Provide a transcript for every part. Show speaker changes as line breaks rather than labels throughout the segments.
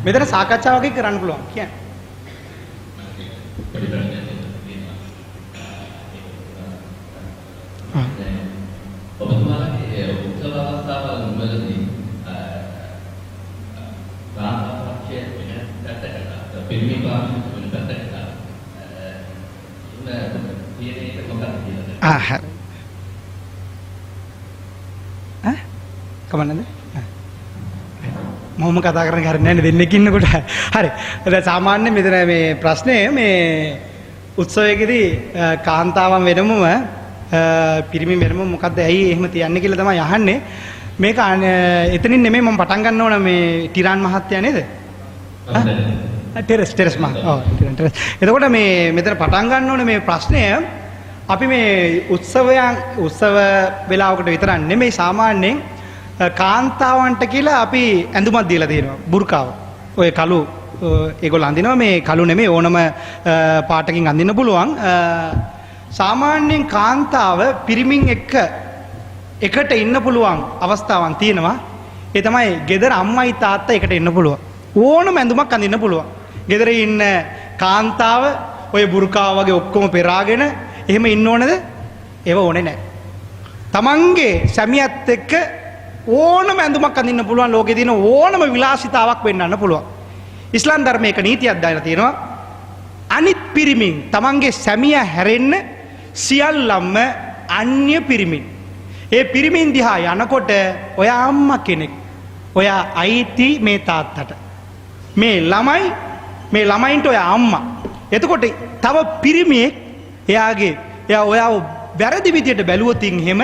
මෙතන සාකච්ඡාවක් කරන්න පුළුවන් කියන්නේ.
ඔබතුමාගේ උත්සව අවස්ථාවල වලදී රාජ්‍ය වෙනකට පිරිමි පාවිච්චි වෙන පැත්තකට තියෙන එක මොකක්ද කියලා.
හරි. කමන්නද? මම කතා කරන්න හරියන්නේ නැහැ දෙන්නෙක් ඉන්නකොට. හරි. දැන් සාමාන්‍යයෙන් මෙතන මේ ප්‍රශ්නේ මේ උත්සවයකදී කාන්තාවන් වෙනමම පිරිමි වෙනම මොකද්ද ඇයි එහෙම තියන්නේ කියලා තමයි අහන්නේ. මේක එතනින් නෙමෙයි මම පටන් ගන්න ඕන මේ ටිරාන් මහත්තයා නේද? ටෙරස් මහත්තයා. ඔව් ටෙරස්. එතකොට මේ මෙතන පටන් ගන්න ඕනේ මේ ප්‍රශ්නය අපි මේ උත්සව වෙලාවකට විතරක් නෙමෙයි සාමාන්‍යයෙන් කාන්තාවන්ට කියලා අපි ඇඳුමක් දීලා තියෙනවා. බුර්කාව. ඔය කළු ඒගොල්ලෝ අඳිනවා මේ කළු නෙමෙයි ඕනම පාටකින් අඳින්න පුළුවන්. සාමාන්‍යයෙන් කාන්තාව පිරිමින් එකට ඉන්න පුළුවන් අවස්ථාවක් තියෙනවා. ඒ තමයි ගෙදර අම්මයි තාත්තා එකට ඉන්න පුළුවන්. ඕනම ඇඳුමක් අඳින්න පුළුවන්. ගෙදර ඉන්න කාන්තාව ඔය බුර්කාව වගේ ඔක්කොම පෙරාගෙන එහෙම ඉන්න ඕනද? ඒව ඕනේ නැහැ. තමන්ගේ සැමියාත් එක්ක ඕනම ඇඳුමක් අඳින්න පුළුවන්. ලෝකේ තියෙන ඕනම විලාසිතාවක් වෙන්නන්න පුළුවන්. ඉස්ලාම් ධර්මයේ එක නීතියක් දාලා තියෙනවා. අනිත් පිරිමින් තමන්ගේ සැමියා හැරෙන්න සියල්ලම අන්‍ය පිරිමින්. ඒ පිරිමින් දිහා යනකොට ඔයා අම්මා කෙනෙක්. ඔයා අයිති මේ තාත්තට. මේ ළමයින්ට ඔයා අම්මා. එතකොට තව පිරිමියෙක් එයා ඔයාව වැරදි විදියට බැලුවොත් එහෙම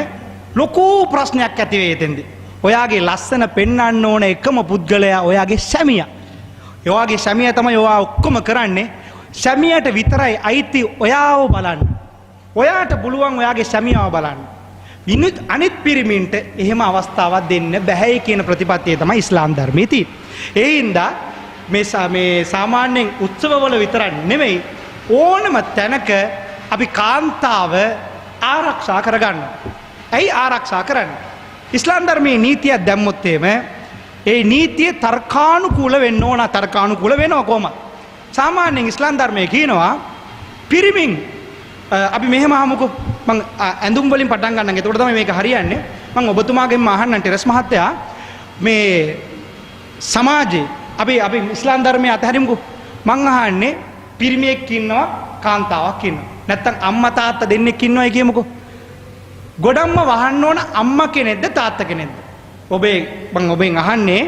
ලොකු ප්‍රශ්නයක් ඇති වෙයි එතෙන්දී. ඔයාගේ ලස්සන පෙන්වන්න ඕන එකම පුද්ගලයා ඔයාගේ සැමියා. ඔයාගේ සැමියා තමයි ඔයා ඔක්කොම කරන්නේ. සැමියාට විතරයි අයිති ඔයාව බලන්න. ඔයාට පුළුවන් ඔයාගේ සැමියාව බලන්න. අනිත් පිරිමින්ට එහෙම අවස්ථාවක් දෙන්න බැහැයි කියන ප්‍රතිපත්තිය තමයි ඉස්ලාම් ධර්මයේ තියෙන්නේ. ඒ හින්දා මේ සාමාන්‍යයෙන් උත්සවවල විතරක් නෙමෙයි ඕනම තැනක අපි කාන්තාව ආරක්ෂා කරගන්නවා. ඇයි ආරක්ෂා කරන්නේ? ඉස්ලාම් ධර්මයේ නීතියක් දැම්මොත් ඒ නීතිය තර්කානුකූල වෙන්න ඕන. තර්කානුකූල වෙනවා කොහොමද? සාමාන්‍යයෙන් ඉස්ලාම් ධර්මයේ කියනවා පිරිමින් අපි මෙහෙම අහමුකෝ. මම ඇඳුම් වලින් පටන් ගන්නම්. එතකොට තමයි මේක හරියන්නේ. මම ඔබතුමාගෙන්ම අහන්නම් ටෙරස් මහත්තයා මේ සමාජයේ අපි ඉස්ලාම් ධර්මයේ අතහැරිමුකෝ. මං අහන්නේ පිරිමියෙක් ඉන්නවා කාන්තාවක් ඉන්නවා. නැත්තම් අම්මා තාත්තා දෙන්නෙක් ඉන්නවයි කියමුකෝ. ගොඩක්ම වහන්න ඕන අම්මා කෙනෙක්ද තාත්තා කෙනෙක්ද? මං ඔබෙන් අහන්නේ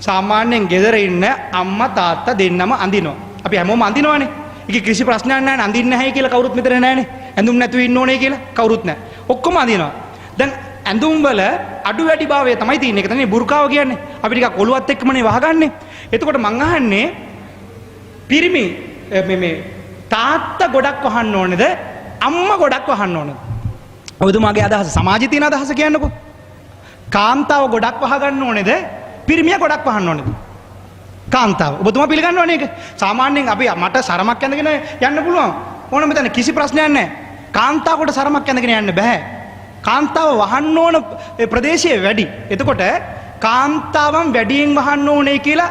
සාමාන්‍යයෙන් ගෙදර ඉන්න අම්මා තාත්තා දෙන්නම අඳිනවා. අපි හැමෝම අඳිනවනේ. ඒක කිසි ප්‍රශ්නයක් නැහැ. අඳින්නේ නැහැ කියලා කවුරුත් මෙතන නැහැනේ. ඇඳුම් නැතුව ඉන්න ඕනේ කියලා කවුරුත් නැහැ. ඔක්කොම අඳිනවා. දැන් ඇඳුම් වල අඩු වැඩි භාවය තමයි තියෙන්නේ. ඒක තමයි බුර්කාව කියන්නේ. අපි ටිකක් ඔළුවත් එක්කමනේ වහගන්නේ. එතකොට මං අහන්නේ පිරිමි මේ තාත්තා ගොඩක් වහන්න ඕනේද අම්මා ගොඩක් වහන්න ඕනේද? ඔබතුමාගේ අදහස සමාජයේ තියෙන අදහස කියන්නකෝ. කාන්තාව ගොඩක් වහගන්න ඕනේද පිරිමියා ගොඩක් වහන්න ඕනේද? කාන්තාව. ඔබතුමා පිළිගන්නවනේ ඒක. සාමාන්‍යයෙන් අපි මට සරමක් ඇඳගෙන යන්න පුළුවන්. ඕන මෙතන කිසි ප්‍රශ්නයක් නැහැ. කාන්තාවකට සරමක් ඇඳගෙන යන්න බෑ. කාන්තාව වහන්න ඕන ප්‍රදේශයේ වැඩි. එතකොට කාන්තාවන් වැඩියෙන් වහන්න ඕනේ කියලා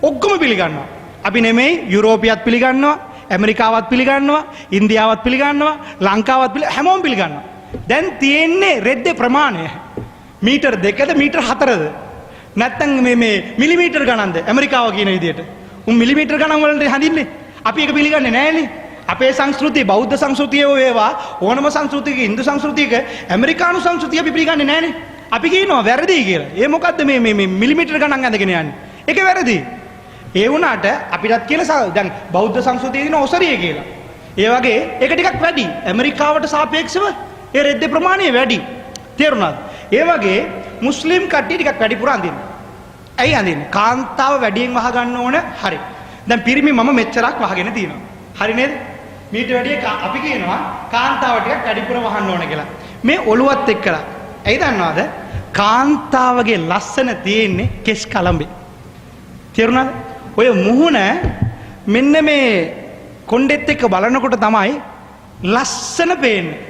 ඔක්කොම පිළිගන්නවා. අපි නෙමෙයි යුරෝපියත් පිළිගන්නවා, ඇමරිකාවත් පිළිගන්නවා, ඉන්දියාවත් පිළිගන්නවා, ලංකාවත් හැමෝම පිළිගන්නවා. දැන් තියෙන්නේ රෙද්දේ ප්‍රමාණය. මීටර් 2ද මීටර් 4ද? නැත්තම් මේ මිලිමීටර් ගණන්ද ඇමරිකාව කියන විදියට? මිලිමීටර් ගණන් වලට හඳින්නේ. අපි ඒක පිළිගන්නේ නැහැනේ. අපේ සංස්කෘතිය බෞද්ධ සංස්කෘතිය වේවා ඕනම සංස්කෘතියක හින්දු සංස්කෘතියක ඇමරිකානු සංස්කෘතිය අපි පිළිගන්නේ නැහැනේ. අපි කියනවා වැරදි කියලා. ඒ මොකද්ද මේ මිලිමීටර් ගණන් අඳගෙන යන්නේ? ඒක වැරදි. ඒ වුණාට අපිටත් කියලා දැන් බෞද්ධ සංස්කෘතියේ දින ඔසරිය කියලා. ඒ වගේ ඒක ටිකක් වැඩි. ඇමරිකාවට සාපේක්ෂව ඒ රෙද්දේ ප්‍රමාණය වැඩි. තේරුණාද? ඒ වගේ මුස්ලිම් කට්ටිය ටිකක් වැඩිපුර අඳිනවා. ඇයි අඳින්නේ? කාන්තාව වැඩියෙන් වහ ගන්න ඕන. හරි. දැන් පිරිමි මම මෙච්චරක් වහගෙන තියෙනවා. හරි නේද? මීට වැඩිය අපි කියනවා කාන්තාව ටිකක් වැඩිපුර වහන්න ඕන කියලා. මේ ඔළුවත් එක්කලා. ඇයි දන්නවද? කාන්තාවගේ ලස්සන තියෙන්නේ කෙස් කලඹේ. තේරුණාද? ඔය මුහුණ මෙන්න මේ කොණ්ඩෙත් එක්ක බලනකොට තමයි ලස්සන පේන්නේ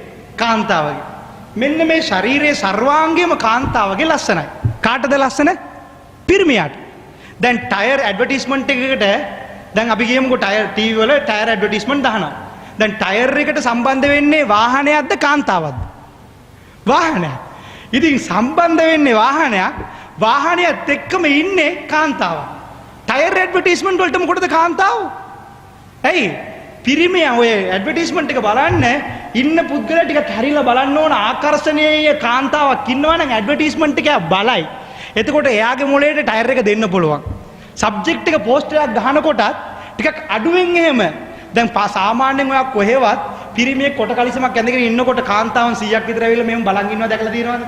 කාන්තාවගේ. මෙන්න මේ ශරීරයේ සර්වාංගයම කාන්තාවගේ ලස්සනයි. කාටද ලස්සන? පිරිමියාට. දැන් ටයර් ඇඩ්වර්ටයිස්මන්ට් එකකට දැන් අපි කියමුකෝ ටයර් ටීවී වල ටයර් ඇඩ්වර්ටයිස්මන්ට් දානවා. දැන් ටයර් එකට සම්බන්ධ වෙන්නේ වාහනයක්ද කාන්තාවක්ද? වාහනයක්. ඉතින් සම්බන්ධ වෙන්නේ වාහනයක්. වාහනයත් එක්කම ඉන්නේ කාන්තාවක්. ටයර් ඇඩ්වර්ටයිස්මන්ට් වලට මොකටද කාන්තාව? ඇයි? පිරිමියා ඔය ඇඩ්වර්ටයිස්මන්ට් එක බලන්න ඉන්න පුද්ගලයා ටිකක් හැරිලා බලන්න ඕන ආකර්ෂණීය කාන්තාවක් ඉන්නවා නම් ඇඩ්වර්ටයිස්මන්ට් එක බලයි. එතකොට එයාගේ මොළයට ටයර් එක දෙන්න පුළුවන්. සබ්ජෙක්ට් එක පෝස්ටර් එකක් ගහනකොටත් ටිකක් අඩුවෙන් එහෙම දැන් සාමාන්‍යයෙන් ඔයා කොහෙවත් පිරිමියෙක් කොට කලිසමක් ඇඳගෙන ඉන්නකොට කාන්තාවන් 100ක් විතර ඇවිල්ලා මෙහෙම බලන් ඉන්නවා දැකලා තියෙනවද?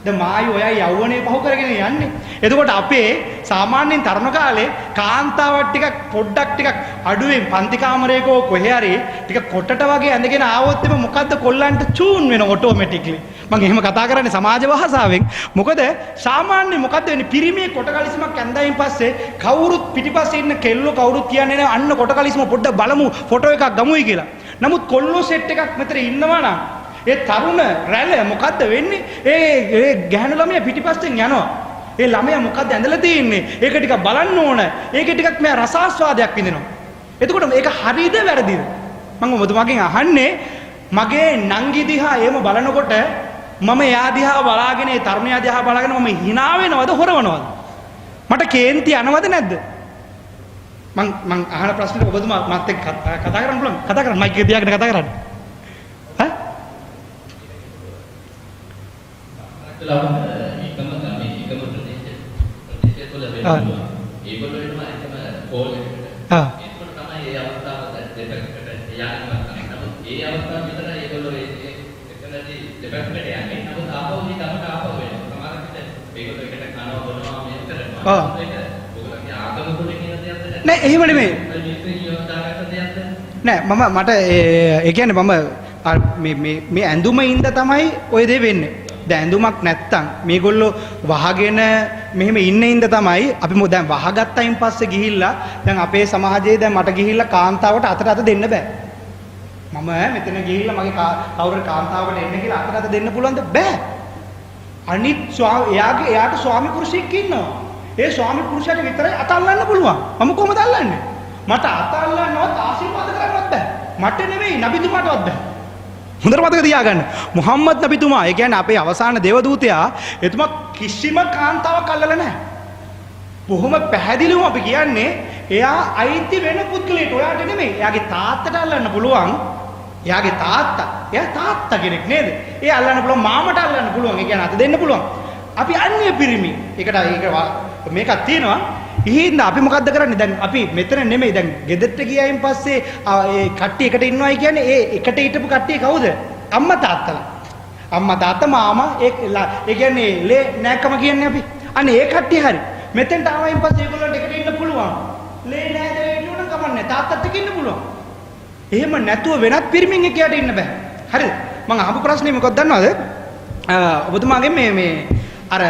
දැන් මායි ඔයයි යෞවනේ පහු කරගෙන යන්නේ. එතකොට අපේ සාමාන්‍යයෙන් තරුණ කාලේ කාන්තාවක් ටිකක් පොඩ්ඩක් ටිකක් අඩුවෙන් පන්ති කාමරයක කොහේ හරි ටික කොටට වගේ ඇඳගෙන ආවොත් එම මොකද්ද කොල්ලන්ට චූන් වෙන ඔටෝමැටික්ලි. මම එහෙම කතා කරන්නේ සමාජ භාෂාවෙන්. මොකද සාමාන්‍යයෙන් මොකද්ද වෙන්නේ? පිරිමියෙක් කොට කලිසමක් ඇඳයින් පස්සේ කවුරුත් පිටිපස්සේ ඉන්න කෙල්ලෝ කවුරුත් කියන්නේ නැහැ අන්න කොට කලිසම පොඩ්ඩක් බලමු ෆොටෝ එකක් ගමුයි කියලා. නමුත් කොල්ලෝ සෙට් එකක් මෙතන ඉන්නවා නම් ඒ තරුණ රැළ මොකද්ද වෙන්නේ? ඒ ගැහණු ළමයා පිටිපස්සෙන් යනවා. ඒ ළමයා මොකද්ද ඇඳලා තියෙන්නේ? ඒක ටිකක් බලන්න ඕන. ඒකේ ටිකක් මෙයා රසාස්වාදයක් විඳිනවා. එතකොට මේක හරියද වැරදිද? මම ඔබතුමාගෙන් අහන්නේ මගේ නංගි දිහා එහෙම බලනකොට මම එයා දිහා බලාගෙන ඒ තරුණයා දිහා බලාගෙන මම hina වෙනවද හොරවනවද? මට කේන්ති යනවද නැද්ද? මං අහන ප්‍රශ්නෙට ඔබතුමා මත් එක්ක කතා කරන්න පුළුවන්. කතා කරන්න මයික් එක තියාගෙන කතා කරන්න.
ඒකම ප්‍රදේශය තුළ වෙනවා. ඒගොල්ලෝ එනවා එකම කෝල් එකකට. ඒකවල තමයි මේ අවස්ථාව දෙපැත්තකට යන්නේ. නමුත් ඒ අවස්ථාව විතර ඒගොල්ලෝ එකලදී දෙපැත්තකට යන්නේ. නමුත් ආපහු මේ ගමට ආපහු වෙනවා. සමහරවිට ඒගොල්ලෝ එකට කනවා බොනවා මේක කරනවා. ඒක ඔයගොල්ලෝගේ ආගම කුලේ කියන දෙයක්ද නැහැ.
නෑ එහෙම නෙමෙයි. නෑ මට ඒ කියන්නේ මේ ඇඳුම ඉඳ තමයි ඔය දේ වෙන්නේ. දැන් ඇඳුමක් නැත්තම් මේගොල්ලෝ වහගෙන මෙහෙම ඉන්න ඉඳ තමයි අපි දැන් වහගත්තයින් පස්සේ ගිහිල්ලා දැන් අපේ සමාජයේ දැන් මට ගිහිල්ලා කාන්තාවට අතට දෙන්න බෑ. මම මෙතන ගිහිල්ලා මගේ කවුරු කාන්තාවට එන්න කියලා අතට දෙන්න පුළුවන්ද? බෑ. අනිත් එයාට ස්වාමි පුරුෂයෙක් ඉන්නවා. ඒ ස්වාමි පුරුෂයාට විතරයි අත අල්ලන්න පුළුවන්. මම කොහොමද අල්ලන්නේ? මට අත අල්ලන්නවත් ආශිර්වාද කරන්නවත් බෑ. මට නෙවෙයි නබිතුමාටවත් බෑ. හොඳට මතක තියාගන්න. මුහම්මද් නබිතුමා, ඒ කියන්නේ අපේ අවසාන දේවදූතයා, එතුමා කිසිම කාන්තාවක් අල්ලලා නැහැ. බොහොම පැහැදිලිවම අපි කියන්නේ එයා අයිති වෙන පුද්ගලයෙක්. ඔයාට නෙමෙයි. එයාගේ තාත්තට අල්ලන්න පුළුවන්. එයාගේ තාත්තා. එයා තාත්තා කෙනෙක් නේද? ඒ අල්ලන්න පුළුවන්, මාමට අල්ලන්න පුළුවන්. ඒ කියන්නේ අත දෙන්න පුළුවන්. අපි අන්‍ය පිරිමි. ඒකට මේකක් තියෙනවා. ඉහින්ද අපි මොකද්ද කරන්නේ? දැන් අපි මෙතන නෙමෙයි. දැන් ගෙදරට ගියායින් පස්සේ ඒ කට්ටිය එකට ඉන්නවයි කියන්නේ ඒ එකට හිටපු කට්ටිය කවුද? අම්මා තාත්තලා. අම්මා තාත්තා මාමා ඒ කියන්නේ ලේ නැකම කියන්නේ අපි. අනේ ඒ කට්ටිය හරි. මෙතෙන්ට ආවයින් පස්සේ ඒගොල්ලන්ට එකට ඉන්න පුළුවන්. ලේ නැහැ දේ කියුණා කමන්නේ. තාත්තත් එක්ක ඉන්න පුළුවන්. එහෙම නැතුව වෙනත් පිරිමින් එක්කයට ඉන්න බෑ. හරිද? මම අහපු ප්‍රශ්නේ මොකක්ද දන්නවද? ඔබතුමාගෙන් මේ අර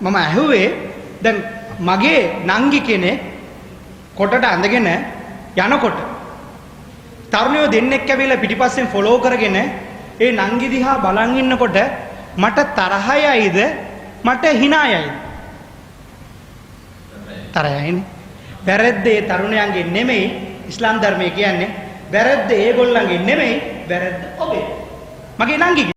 මම ඇහුවේ දැන් මගේ නංගි කෙනෙක් කොටට ඇඳගෙන යනකොට තරුණයෝ දෙන්නෙක් ඇවිල්ලා පිටිපස්සෙන් ෆලෝ කරගෙන ඒ නංගි දිහා බලන් ඉන්නකොට මට තරහයයිද මට හිනායයිද? තරහයයිනේ. වැරද්ද ඒ තරුණයන්ගේ නෙමෙයි. ඉස්ලාම් ධර්මයේ කියන්නේ වැරද්ද ඒගොල්ලන්ගේ නෙමෙයි, වැරද්ද ඔබේ. මගේ නංගිගේ